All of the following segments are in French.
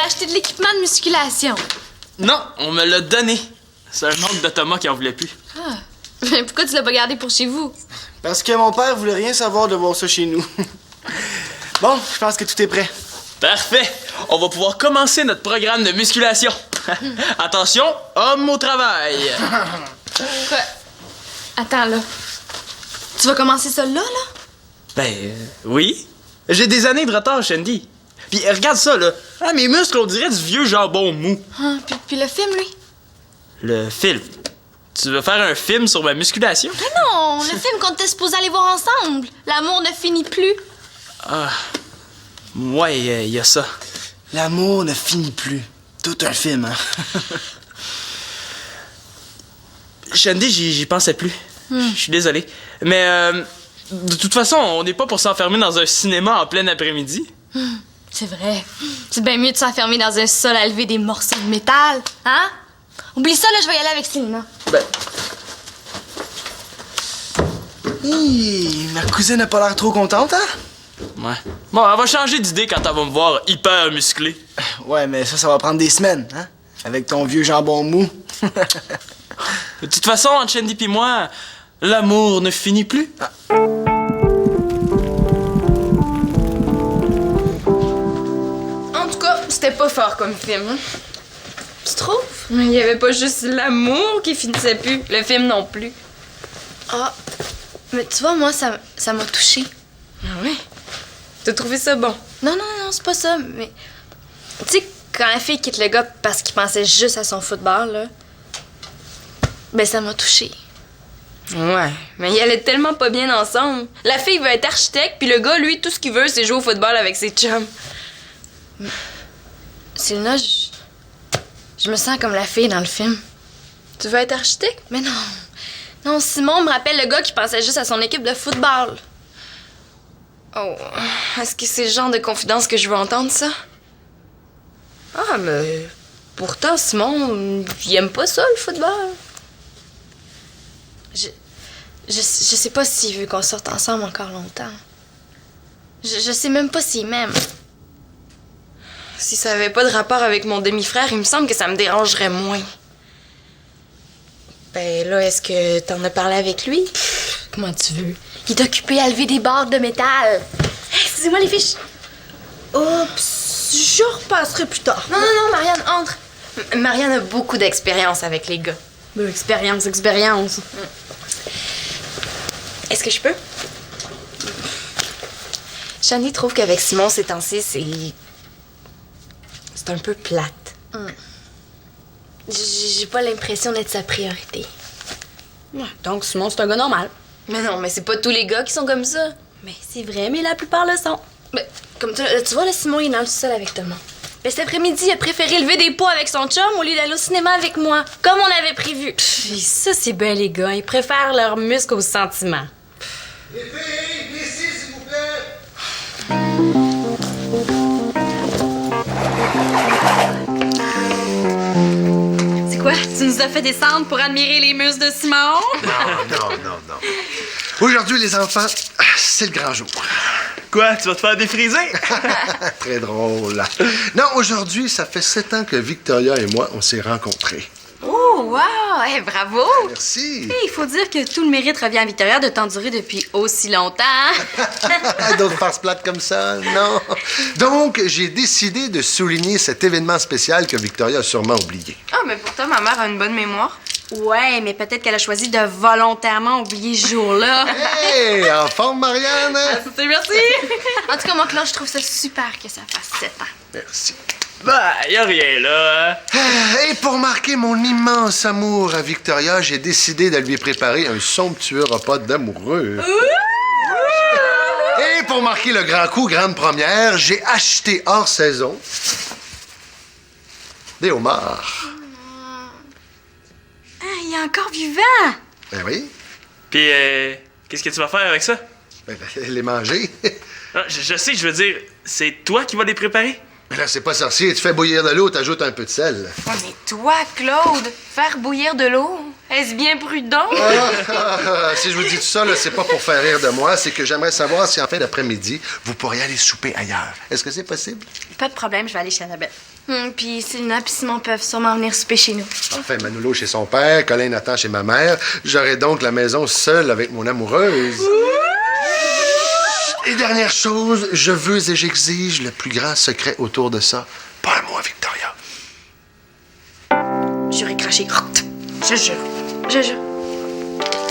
Acheter de l'équipement de musculation. Non, on me l'a donné. C'est un oncle de Thomas qui en voulait plus. Ah. Mais pourquoi tu l'as pas gardé pour chez vous? Parce que mon père voulait rien savoir de voir ça chez nous. Bon, je pense que tout est prêt. Parfait. On va pouvoir commencer notre programme de musculation. Attention, homme au travail. Quoi? Attends, là. Tu vas commencer ça là? Oui. J'ai des années de retard, Shandy. Puis regarde ça, là. Ah, mes muscles, on dirait du vieux jambon mou. Ah, puis le film, lui? Le film. Tu veux faire un film sur ma musculation? Mais non, le film qu'on était supposé aller voir ensemble. L'amour ne finit plus. Ah. Ouais, il y a ça. L'amour ne finit plus. Tout un film, hein? Shandy, j'y pensais plus. Je suis désolé. Mais, de toute façon, on n'est pas pour s'enfermer dans un cinéma en plein après-midi. C'est vrai. C'est bien mieux de s'enfermer dans un sol à lever des morceaux de métal, hein? Oublie ça, là, je vais y aller avec Célina. Ma cousine n'a pas l'air trop contente, hein? Ouais. Bon, elle va changer d'idée quand elle va me voir hyper musclé. Ouais, mais ça va prendre des semaines, hein? Avec ton vieux jambon mou. De toute façon, entre Shandy et moi, l'amour ne finit plus. En tout cas, c'était pas fort comme film. Hein? Tu trouves? Il y avait pas juste l'amour qui finissait plus, le film non plus. Ah, mais tu vois, moi, ça m'a touchée. Ah ouais? T'as trouvé ça bon? Non, c'est pas ça, mais... Tu sais, quand la fille quitte le gars parce qu'il pensait juste à son football, là... Ben, ça m'a touchée. Ouais, mais ils allaient tellement pas bien ensemble. La fille veut être architecte, puis le gars, lui, tout ce qu'il veut, c'est jouer au football avec ses chums. Célina, je me sens comme la fille dans le film. Tu veux être architecte? Mais non. Non, Simon me rappelle le gars qui pensait juste à son équipe de football. Oh, est-ce que c'est le genre de confidence que je veux entendre, ça? Ah, mais pourtant, Simon, il aime pas ça, le football. Je sais pas s'il veut qu'on sorte ensemble encore longtemps. Je sais même pas s'il m'aime. Si ça avait pas de rapport avec mon demi-frère, il me semble que ça me dérangerait moins. Ben là, est-ce que t'en as parlé avec lui? Comment tu veux? Il est occupé à lever des barres de métal. Hey, excusez-moi les fiches. Oups, je repasserai plus tard. Non, Marianne, entre. Marianne a beaucoup d'expérience avec les gars. Expérience. Est-ce que je peux? Shani trouve qu'avec Simon, ces temps-ci, c'est un peu plate. J'ai pas l'impression d'être sa priorité. Ouais, donc Simon, c'est un gars normal. Mais non, mais c'est pas tous les gars qui sont comme ça. Mais c'est vrai, mais la plupart le sont. Mais, comme tu vois, là, Simon, il est dans le sol avec Thomas. Mais cet après-midi, il a préféré lever des poids avec son chum au lieu d'aller au cinéma avec moi, comme on avait prévu. Puis ça, c'est bien, les gars. Ils préfèrent leurs muscles aux sentiments. Les filles, ici, s'il vous plaît! C'est quoi? Tu nous as fait descendre pour admirer les muscles de Simon? Non. Aujourd'hui, les enfants, c'est le grand jour. Quoi, tu vas te faire défriser? Très drôle. Non, aujourd'hui, ça fait 7 ans que Victoria et moi, on s'est rencontrés. Oh, wow! Hey, bravo! Merci. Il faut dire que tout le mérite revient à Victoria de t'endurer depuis aussi longtemps. D'autres farces plates comme ça, non. Donc, j'ai décidé de souligner cet événement spécial que Victoria a sûrement oublié. Ah, mais pourtant, ma mère a une bonne mémoire. Ouais, mais peut-être qu'elle a choisi de volontairement oublier ce jour-là. Hey, en forme, Marianne? Merci! En tout cas, moi, Claude, je trouve ça super que ça fasse 7 ans. Merci. Bah, y a rien là. Et pour marquer mon immense amour à Victoria, j'ai décidé de lui préparer un somptueux repas d'amoureux. Et pour marquer le grand coup, grande première, j'ai acheté hors saison des homards. Ah, il est encore vivant! Ben oui, Puis, qu'est-ce que tu vas faire avec ça? ben, les manger. Ah, je sais, je veux dire, c'est toi qui vas les préparer? Mais là, c'est pas sorcier. Tu fais bouillir de l'eau, t'ajoutes un peu de sel. Ouais, mais toi, Claude, faire bouillir de l'eau, est-ce bien prudent? Si je vous dis tout ça, là, c'est pas pour faire rire de moi, c'est que j'aimerais savoir si en fin d'après-midi, vous pourriez aller souper ailleurs. Est-ce que c'est possible? Pas de problème, je vais aller chez Annabelle. Puis Célina puis Simon peuvent sûrement venir souper chez nous. Enfin, Manolo chez son père, Colin Nathan chez ma mère. J'aurai donc la maison seule avec mon amoureuse. Et dernière chose, je veux et j'exige le plus grand secret autour de ça. Pas un mot à Victoria. J'aurais craché. Je jure. Je jure.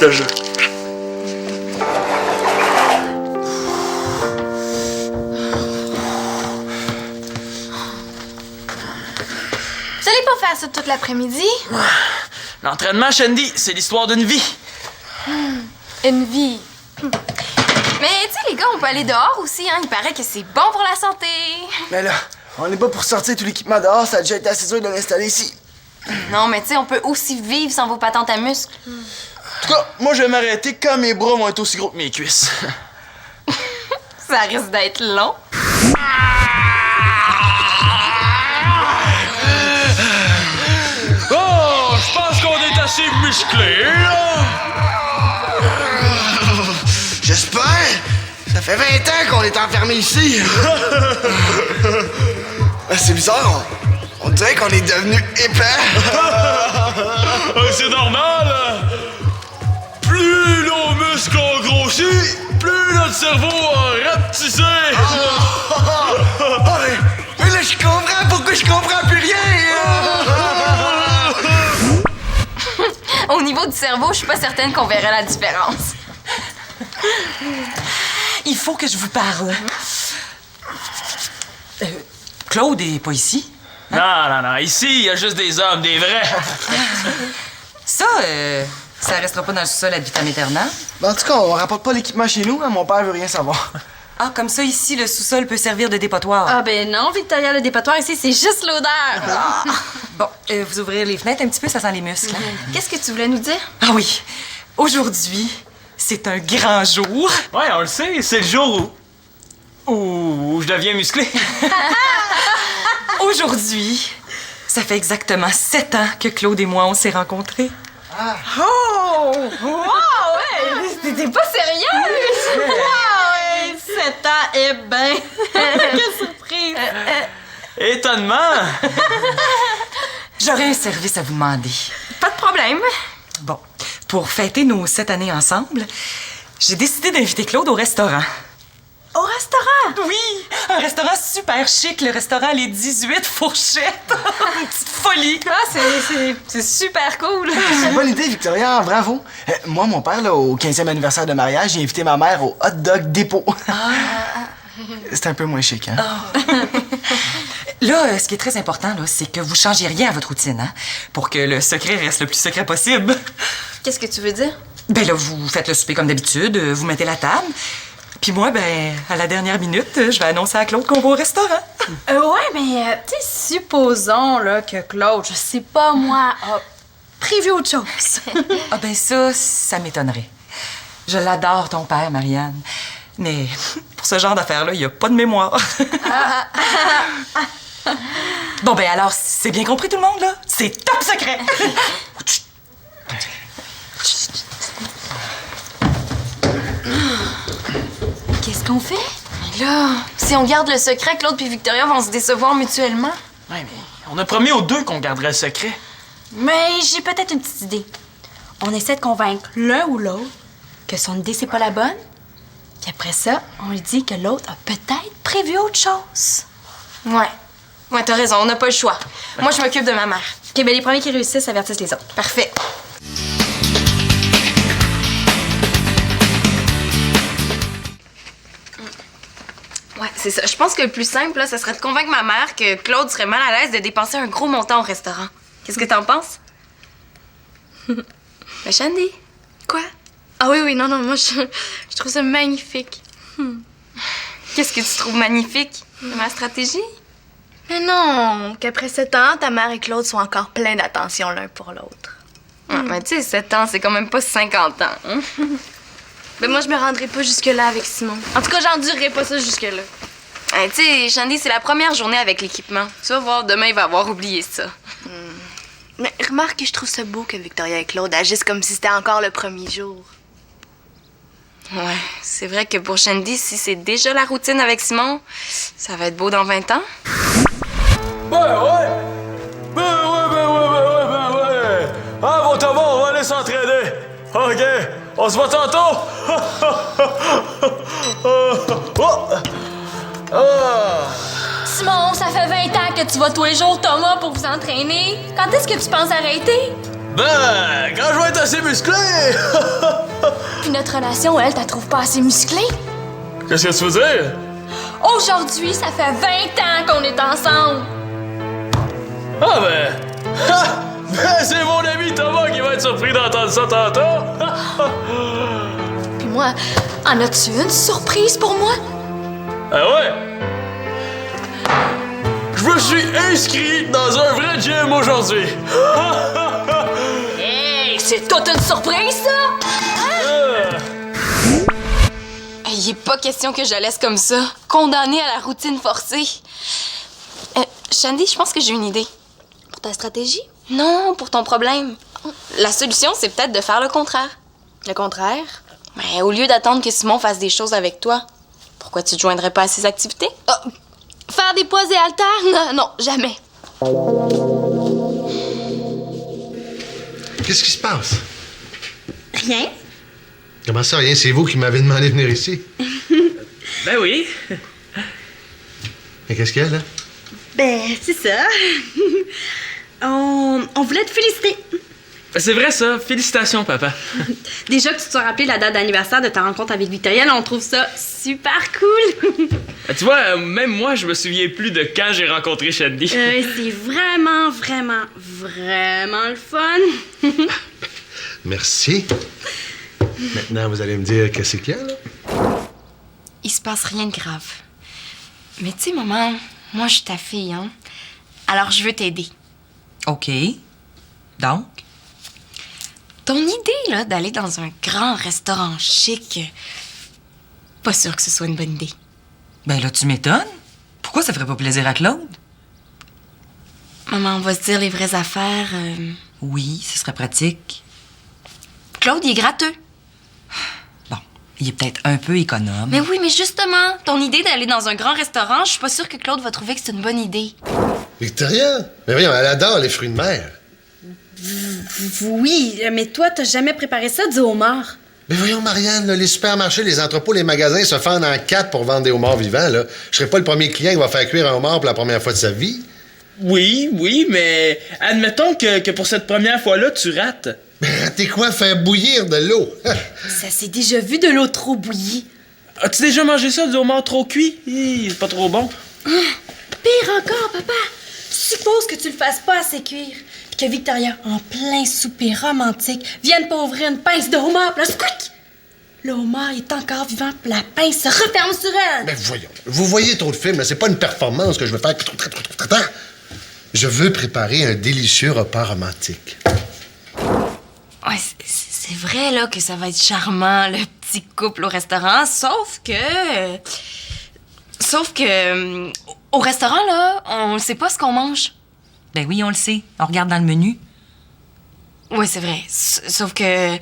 Le jeu. Vous allez pas faire ça toute l'après-midi? L'entraînement, Shandy, c'est l'histoire d'une vie. Une vie. Mais tu sais, les gars, on peut aller dehors aussi, hein. Il paraît que c'est bon pour la santé. Mais là, on n'est pas pour sortir tout l'équipement dehors, ça a déjà été assez dur de l'installer ici. Non, mais tu sais, on peut aussi vivre sans vos patentes à muscles. En tout cas, moi, je vais m'arrêter quand mes bras vont être aussi gros que mes cuisses. Ça risque d'être long. Oh, je pense qu'on est assez musclés, là. J'espère! Ça fait 20 ans qu'on est enfermés ici! C'est bizarre, on dirait qu'on est devenus épais! C'est normal. Plus nos muscles ont grossi, plus notre cerveau a rapetissé. Mais là, je comprends pourquoi je comprends plus rien! Au niveau du cerveau, je suis pas certaine qu'on verrait la différence. Il faut que je vous parle. Claude est pas ici? Non. Ici, il y a juste des hommes, des vrais. Ça restera pas dans le sous-sol ad vitam aeternam. En tout cas, on rapporte pas l'équipement chez nous, hein, mon père veut rien savoir. Ah, comme ça, ici, le sous-sol peut servir de dépotoir. Ah ben non, Victoria, le dépotoir ici, c'est juste l'odeur. Bon, vous ouvrez les fenêtres un petit peu, ça sent les muscles. Hein? Qu'est-ce que tu voulais nous dire? Ah oui, aujourd'hui, c'est un grand jour. Ouais, on le sait, c'est le jour où je deviens musclé. Aujourd'hui, ça fait exactement 7 ans que Claude et moi, on s'est rencontrés. Oh! Wow! Ouais! T'es pas sérieuse? Wow! Ouais, 7 ans, eh ben! Quelle surprise! Étonnement. J'aurais un service à vous demander. Pas de problème. Bon, pour fêter nos 7 années ensemble, j'ai décidé d'inviter Claude au restaurant. Au restaurant? Oui, un restaurant super chic, le restaurant Les 18 Fourchettes. Une petite folie. Ah, c'est super cool. C'est une bonne idée, Victoria, bravo. Moi, mon père, là, au 15e anniversaire de mariage, j'ai invité ma mère au hot dog dépôt. C'est un peu moins chic, hein? Là, ce qui est très important, là, c'est que vous changez rien à votre routine, hein, pour que le secret reste le plus secret possible. Qu'est-ce que tu veux dire? Ben là, vous faites le souper comme d'habitude, vous mettez la table. Puis moi, ben, à la dernière minute, je vais annoncer à Claude qu'on va au restaurant. Ouais, mais, tu sais, supposons, là, que Claude, je sais pas moi, a prévu autre chose. Ah ben ça m'étonnerait. Je l'adore, ton père, Marianne. Mais pour ce genre d'affaires-là, il n'y a pas de mémoire. Bon, ben alors, c'est bien compris tout le monde, là? C'est top secret! Qu'est-ce qu'on fait? Mais là, si on garde le secret, Claude puis Victoria vont se décevoir mutuellement. Ouais, mais on a promis aux deux qu'on garderait le secret. Mais j'ai peut-être une petite idée. On essaie de convaincre l'un ou l'autre que son idée, c'est pas la bonne. Puis après ça, on lui dit que l'autre a peut-être prévu autre chose. Ouais, t'as raison, on n'a pas le choix. Moi, je m'occupe de ma mère. OK, ben les premiers qui réussissent avertissent les autres. Parfait. Ouais, c'est ça. Je pense que le plus simple, là, ça serait de convaincre ma mère que Claude serait mal à l'aise de dépenser un gros montant au restaurant. Qu'est-ce que t'en penses? Mais Shandy? Quoi? Ah oui, non, moi, je trouve ça magnifique. Qu'est-ce que tu trouves magnifique de ma stratégie? Mais non, qu'après 7 ans, ta mère et Claude sont encore pleins d'attention l'un pour l'autre. Ouais, mais tu sais, 7 ans, c'est quand même pas 50 ans. Hein? Ben moi, je me rendrai pas jusque-là avec Simon. En tout cas, j'endurerai pas ça jusque-là. Hey, tu sais, Shandy, c'est la première journée avec l'équipement. Tu vas voir, demain, il va avoir oublié ça. Mais remarque que je trouve ça beau que Victoria et Claude agissent comme si c'était encore le premier jour. Ouais, c'est vrai que pour Shandy, si c'est déjà la routine avec Simon, ça va être beau dans 20 ans. Ouais. Ah, bon, t'as bon, on va aller s'entraider. OK, on se voit tantôt. Simon, ça fait 20 ans que tu vas tous les jours, Thomas, pour vous entraîner. Quand est-ce que tu penses arrêter? Ben, quand je vais être assez musclé. Puis notre relation, elle, t'as trouve pas assez musclée? Qu'est-ce que tu veux dire? Aujourd'hui, ça fait 20 ans qu'on est ensemble. Ah ben... Ben, c'est mon ami Thomas qui va être surpris d'entendre ça tantôt. Puis moi, en as-tu une surprise pour moi? Ah ouais? Je me suis inscrit dans un vrai gym aujourd'hui. Hey, c'est toute une surprise, ça! Hey, il est pas question que je la laisse comme ça, condamnée à la routine forcée. Shandy, je pense que j'ai une idée. Pour ta stratégie? Non, pour ton problème. La solution, c'est peut-être de faire le contraire. Le contraire? Mais au lieu d'attendre que Simon fasse des choses avec toi, pourquoi tu te joindrais pas à ses activités? Faire des poids et haltères? Non, jamais. Qu'est-ce qui se passe? Rien. Comment ça, rien? C'est vous qui m'avez demandé de venir ici. Ben oui. Mais qu'est-ce qu'il y a, là? Ben, c'est ça. On voulait te féliciter. C'est vrai ça, félicitations papa. Déjà que tu te sois rappelé la date d'anniversaire de ta rencontre avec Victoria, là, on trouve ça super cool. Tu vois, même moi je me souviens plus de quand j'ai rencontré Shandy. C'est vraiment le fun. Merci. Maintenant, vous allez me dire qu'est-ce qu'il y a, là? Il se passe rien de grave. Mais tu sais, maman, moi, je suis ta fille, hein? Alors, je veux t'aider. OK. Donc? Ton idée, là, d'aller dans un grand restaurant chic, pas sûr que ce soit une bonne idée. Ben là, tu m'étonnes. Pourquoi ça ferait pas plaisir à Claude? Maman, on va se dire les vraies affaires. Oui, ce serait pratique. Claude, il est gratteux. Bon, il est peut-être un peu économe. Mais oui, mais justement, ton idée d'aller dans un grand restaurant, je suis pas sûre que Claude va trouver que c'est une bonne idée. Victoria? Mais voyons, elle adore les fruits de mer. Oui, mais toi, t'as jamais préparé ça du homard. Mais voyons, Marianne, là, les supermarchés, les entrepôts, les magasins se fendent en 4 pour vendre des homards vivants, là. Je serais pas le premier client qui va faire cuire un homard pour la première fois de sa vie. Oui, mais admettons que pour cette première fois-là, tu rates. Mais ratez quoi? Faire bouillir de l'eau? Ça s'est déjà vu de l'eau trop bouillie. As-tu déjà mangé ça, du homard trop cuit? C'est pas trop bon. Pire encore, papa. Suppose que tu le fasses pas assez cuire. Puis que Victoria, en plein souper romantique, vienne pas ouvrir une pince de homard, puis là, squick! Le homard est encore vivant, puis la pince se referme sur elle. Mais voyons, vous voyez trop de films, là. C'est pas une performance que je veux faire. Je veux préparer un délicieux repas romantique. Ouais, c'est vrai, là, que ça va être charmant, le petit couple au restaurant, sauf que, au restaurant, là, on sait pas ce qu'on mange. Ben oui, on le sait. On regarde dans le menu. Oui, c'est vrai. Sauf que,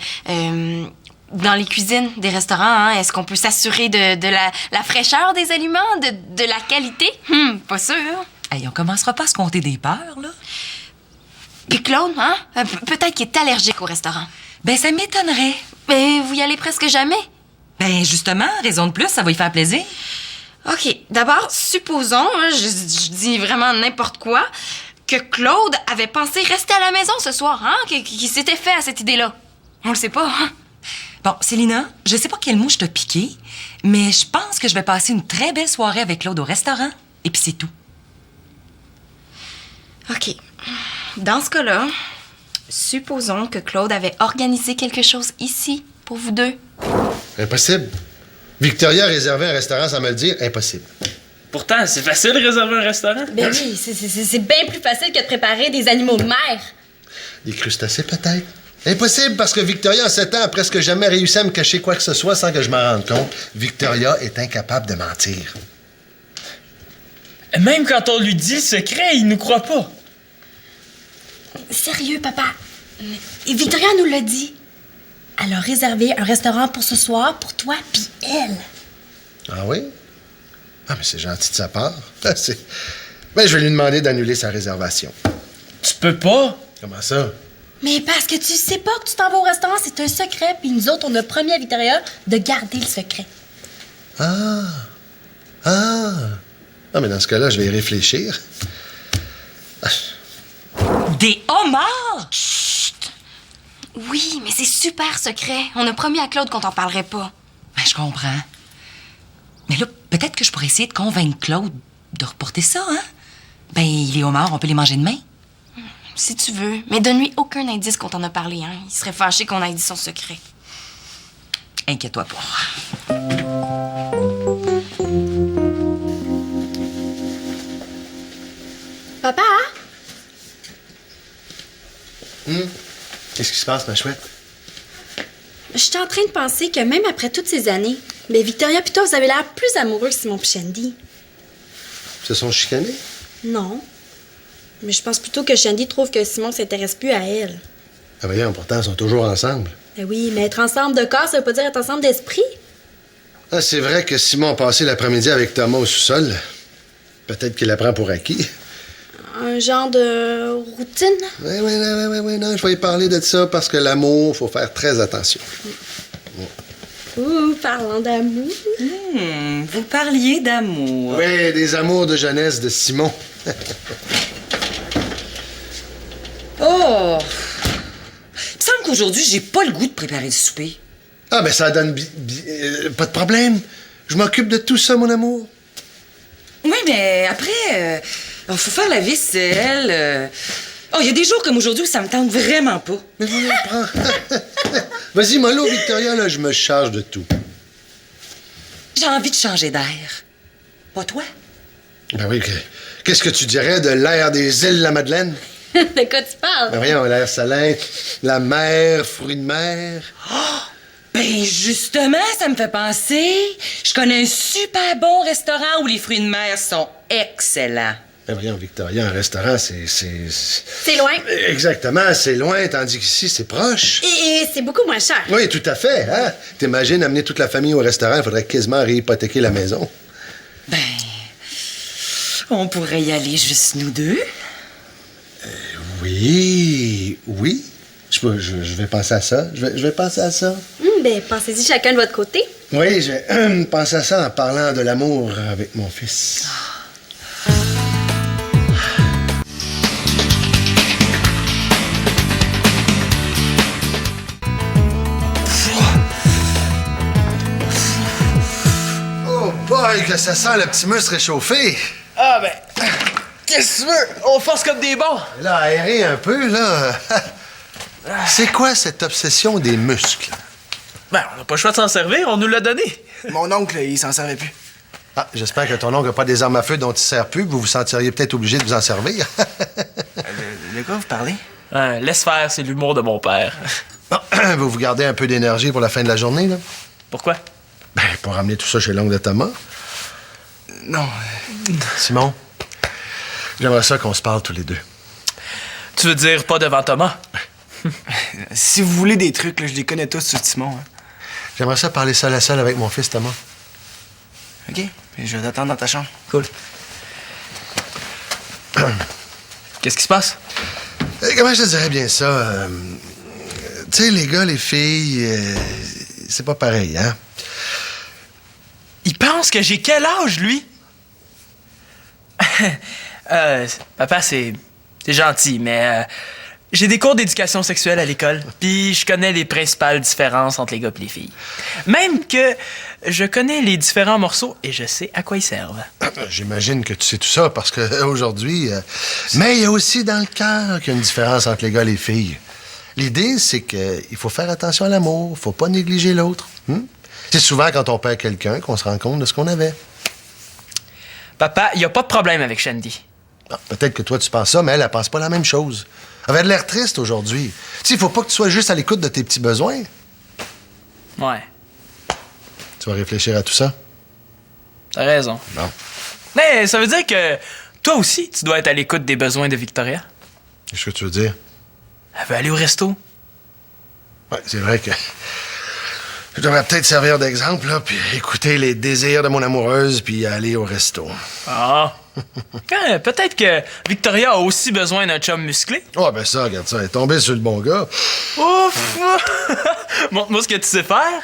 dans les cuisines des restaurants, hein, est-ce qu'on peut s'assurer de la fraîcheur des aliments, de la qualité? Pas sûr. Hey, on commencera pas à se compter des peurs, là. Puis Claude, hein? Peut-être qu'il est allergique au restaurant. Ben, ça m'étonnerait. Mais vous y allez presque jamais. Ben, justement, raison de plus, ça va y faire plaisir. OK. D'abord, supposons, hein, je dis vraiment n'importe quoi, que Claude avait pensé rester à la maison ce soir, hein? Qu'il s'était fait à cette idée-là. On le sait pas, hein? Bon, Célina, je sais pas quelle mouche t'a piqué, mais je pense que je vais passer une très belle soirée avec Claude au restaurant. Et puis c'est tout. OK. Dans ce cas-là, supposons que Claude avait organisé quelque chose ici pour vous deux. Impossible. Victoria a réservé un restaurant sans me le dire. Impossible. Pourtant, c'est facile de réserver un restaurant. Ben oui, c'est bien plus facile que de préparer des animaux de mer. Des crustacés, peut-être? Impossible, parce que Victoria, en 7 ans, a presque jamais réussi à me cacher quoi que ce soit sans que je m'en rende compte. Victoria est incapable de mentir. Même quand on lui dit le secret, il nous croit pas. Sérieux, papa. Et Victoria nous l'a dit. Elle a réservé un restaurant pour ce soir pour toi puis elle. Ah oui? Ah, mais c'est gentil de sa part. Ben, je vais lui demander d'annuler sa réservation. Tu peux pas? Comment ça? Mais parce que tu sais pas que tu t'en vas au restaurant, c'est un secret, puis nous autres, on a promis à Victoria de garder le secret. Ah! Ah, mais dans ce cas-là, je vais y réfléchir. Des homards? Chut! Oui, mais c'est super secret. On a promis à Claude qu'on t'en parlerait pas. Ben, je comprends. Mais là, peut-être que je pourrais essayer de convaincre Claude de reporter ça, hein? Ben, les homards, on peut les manger demain. Si tu veux. Mais donne-lui aucun indice qu'on t'en a parlé, hein. Il serait fâché qu'on ait dit son secret. Inquiète-toi pas. Papa? Qu'est-ce qui se passe, ma chouette? Je suis en train de penser que même après toutes ces années, mais Victoria puis toi, vous avez l'air plus amoureux que Simon puis Shandy. Se sont chicanés? Non. Mais je pense plutôt que Shandy trouve que Simon s'intéresse plus à elle. Ah, voyons, pourtant, ils sont toujours ensemble. Ben oui, mais être ensemble de corps, ça veut pas dire être ensemble d'esprit. Ah, c'est vrai que Simon a passé l'après-midi avec Thomas au sous-sol. Peut-être qu'il la prend pour acquis. Un genre de routine. Oui, non, je vais y parler de ça parce que l'amour, faut faire très attention. Ouh, parlant d'amour. Vous parliez d'amour. Oui, des amours de jeunesse de Simon. Oh! Il me semble qu'aujourd'hui, j'ai pas le goût de préparer le souper. Ah, ben ça donne pas de problème. Je m'occupe de tout ça, mon amour. Oui, mais après, faut faire la vaisselle. Oh, il y a des jours comme aujourd'hui où ça me tente vraiment pas. Mais voyons, prends. Vas-y, mollo, Victoria, là, je me charge de tout. J'ai envie de changer d'air. Pas toi? Ben oui, qu'est-ce que tu dirais de l'air des îles La-Madeleine? De quoi tu parles? Ben voyons, l'air salin, la mer, fruits de mer. Ben justement, ça me fait penser. Je connais un super bon restaurant où les fruits de mer sont excellents. Ben voyons, Victoria, un restaurant, c'est... C'est loin. Exactement, c'est loin, tandis qu'ici, c'est proche. Et c'est beaucoup moins cher. Oui, tout à fait, hein? T'imagines amener toute la famille au restaurant, il faudrait quasiment réhypothéquer la maison. Ben, on pourrait y aller juste nous deux. Oui. Je vais penser à ça. Je vais penser à ça. Ben, pensez-y chacun de votre côté. Oui, je vais penser à ça en parlant de l'amour avec mon fils. Oh boy, que ça sent le petit muscle réchauffé. Ah ben, qu'est-ce que tu veux? On force comme des bons. Là, aérer un peu, là. C'est quoi cette obsession des muscles? Ben, on n'a pas le choix de s'en servir, on nous l'a donné. Mon oncle, il s'en servait plus. Ah, j'espère que ton oncle n'a pas des armes à feu dont il ne sert plus, vous vous sentiriez peut-être obligé de vous en servir. De quoi vous parlez? Laisse faire, c'est l'humour de mon père. Bon, vous gardez un peu d'énergie pour la fin de la journée, là? Pourquoi? Ben, pour ramener tout ça chez l'oncle de Thomas. Non. Simon, j'aimerais ça qu'on se parle tous les deux. Tu veux dire pas devant Thomas? Si vous voulez des trucs, là, je les connais tous sur Timon. Hein. J'aimerais ça parler seul à seul avec mon fils Thomas. OK? Puis je vais t'attendre dans ta chambre. Cool. Qu'est-ce qui se passe? Comment je te dirais bien ça? Tu sais, les gars, les filles, c'est pas pareil, hein? Il pense que j'ai quel âge, lui? Papa, c'est gentil, mais j'ai des cours d'éducation sexuelle à l'école, puis je connais les principales différences entre les gars et les filles. Même que je connais les différents morceaux et je sais à quoi ils servent. J'imagine que tu sais tout ça parce que aujourd'hui... Mais il y a aussi dans le cœur qu'il y a une différence entre les gars et les filles. L'idée, c'est qu'il faut faire attention à l'amour, faut pas négliger l'autre. C'est souvent quand on perd quelqu'un qu'on se rend compte de ce qu'on avait. Papa, il n'y a pas de problème avec Shandy. Bon, peut-être que toi, tu penses ça, mais elle pense pas la même chose. Elle avait de l'air triste aujourd'hui. Tu sais, il faut pas que tu sois juste à l'écoute de tes petits besoins. Ouais, Tu vas réfléchir à tout ça? t'as raison. Bon. Mais ça veut dire que toi aussi, tu dois être à l'écoute des besoins de Victoria. Qu'est-ce que tu veux dire? Elle veut aller au resto. Ouais, c'est vrai que je devrais peut-être servir d'exemple, là, puis écouter les désirs de mon amoureuse, puis aller au resto. Ah. Peut-être que Victoria a aussi besoin d'un chum musclé. Oh, ben ça, regarde ça, elle est tombée sur le bon gars. Ouf! Montre-moi ce que tu sais faire.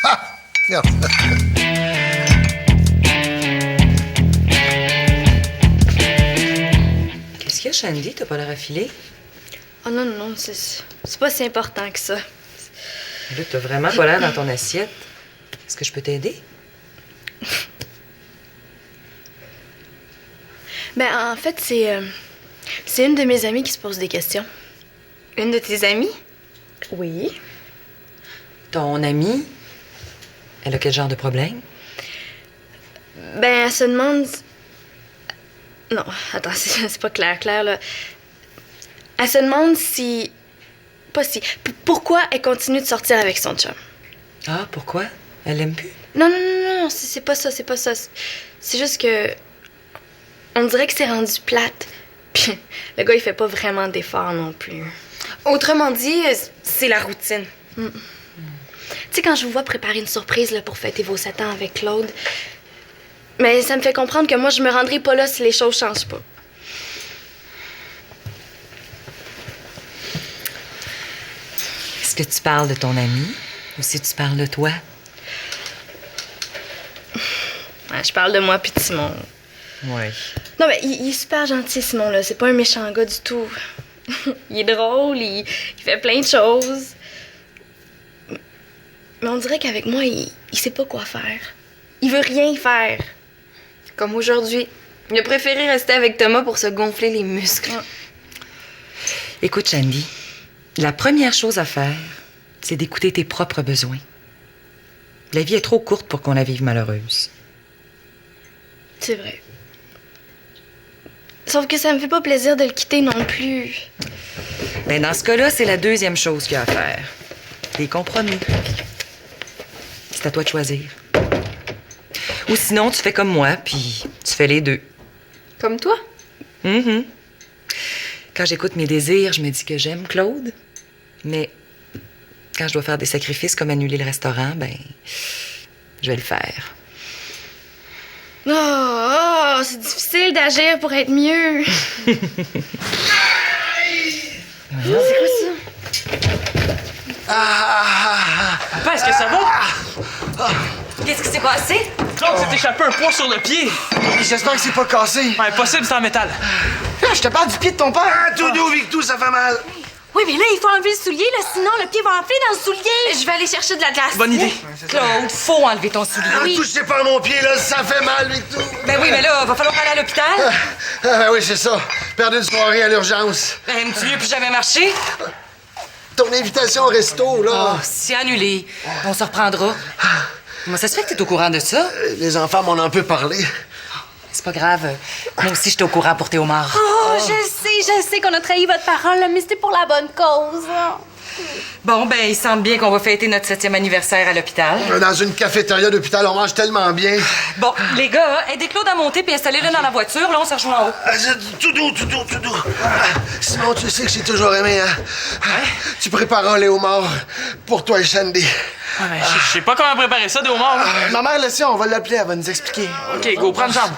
Ah! Regarde. Qu'est-ce qu'il y a, Shandy? T'as pas l'air affilée? Oh non, non, c'est pas si important que ça. Là, t'as vraiment pas l'air dans ton assiette. Est-ce que je peux t'aider? Ben, en fait, c'est une de mes amies qui se pose des questions. Une de tes amies? Oui. Ton amie, elle a quel genre de problème? Ben, elle se demande... Non, attends, c'est pas clair, là. Elle se demande si... Pas si... Pourquoi elle continue de sortir avec son chum. Ah, pourquoi? Elle l'aime plus? Non, non, non, non, c'est pas ça, c'est pas ça. C'est juste que... On dirait que c'est rendu plate. Puis le gars, il fait pas vraiment d'efforts non plus. Autrement dit, c'est la routine. Tu sais, quand je vous vois préparer une surprise là, pour fêter vos 7 ans avec Claude, mais ça me fait comprendre que moi, je me rendrai pas là si les choses changent pas. Est-ce que tu parles de ton ami ou si tu parles de toi? Ouais, je parle de moi puis de Simon. Ouais. Non, mais il est super gentil, Simon, là. C'est pas un méchant gars du tout. Il est drôle, il fait plein de choses. Mais on dirait qu'avec moi, il sait pas quoi faire. Il veut rien faire. Comme aujourd'hui. Il a préféré rester avec Thomas pour se gonfler les muscles. Écoute, Shandy, la première chose à faire, c'est d'écouter tes propres besoins. La vie est trop courte pour qu'on la vive malheureuse. C'est vrai. Sauf que ça me fait pas plaisir de le quitter non plus. Ben, dans ce cas-là, c'est la deuxième chose qu'il y a à faire. Des compromis. C'est à toi de choisir. Ou sinon, tu fais comme moi, puis tu fais les deux. Comme toi? Mm-hmm. Quand j'écoute mes désirs, je me dis que j'aime Claude. Mais quand je dois faire des sacrifices comme annuler le restaurant, ben, je vais le faire. Oh, c'est difficile d'agir pour être mieux. C'est quoi ça? Papa, est-ce que ça va? Qu'est-ce qui s'est passé? Claude s'est échappé un poids sur le pied. J'espère que c'est pas cassé. Ouais, impossible, c'est en métal. Je te parle du pied de ton père. Ah, tout doux, Victou, ça fait mal. Oui, mais là, il faut enlever le soulier, là, sinon le pied va enfler dans le soulier. Je vais aller chercher de la glace. Bonne idée. Claude, faut enlever ton soulier. Ah, touchez pas à mon pied, là, ça fait mal, Victou. Ben oui, mais là, va falloir aller à l'hôpital. Ah, oui, c'est ça. Perdu une soirée à l'urgence. Ben, aimes-tu mieux plus jamais marcher? Ton invitation au resto, là. Oh, c'est annulé. On se reprendra. Comment ça se fait que t'es au courant de ça? Les enfants m'en ont un peu parlé. C'est pas grave. Moi aussi, j'étais au courant pour tes homards. Oh, je sais qu'on a trahi votre parole, là, mais c'était pour la bonne cause. Bon, ben, il semble bien qu'on va fêter notre 7e anniversaire à l'hôpital. Dans une cafétéria d'hôpital, on mange tellement bien. Bon, les gars, aidez Claude à monter puis installez-le dans la voiture. Là, on se rejoint en haut. Tout doux, tout doux, tout doux. Simon, tu sais que j'ai toujours aimé, hein? Tu prépareras les homards pour toi et Shandy. Ouais, mais je sais pas comment préparer ça, des homards. Ma mère, là, on va l'appeler, elle va nous expliquer. OK, go, prends une jambe.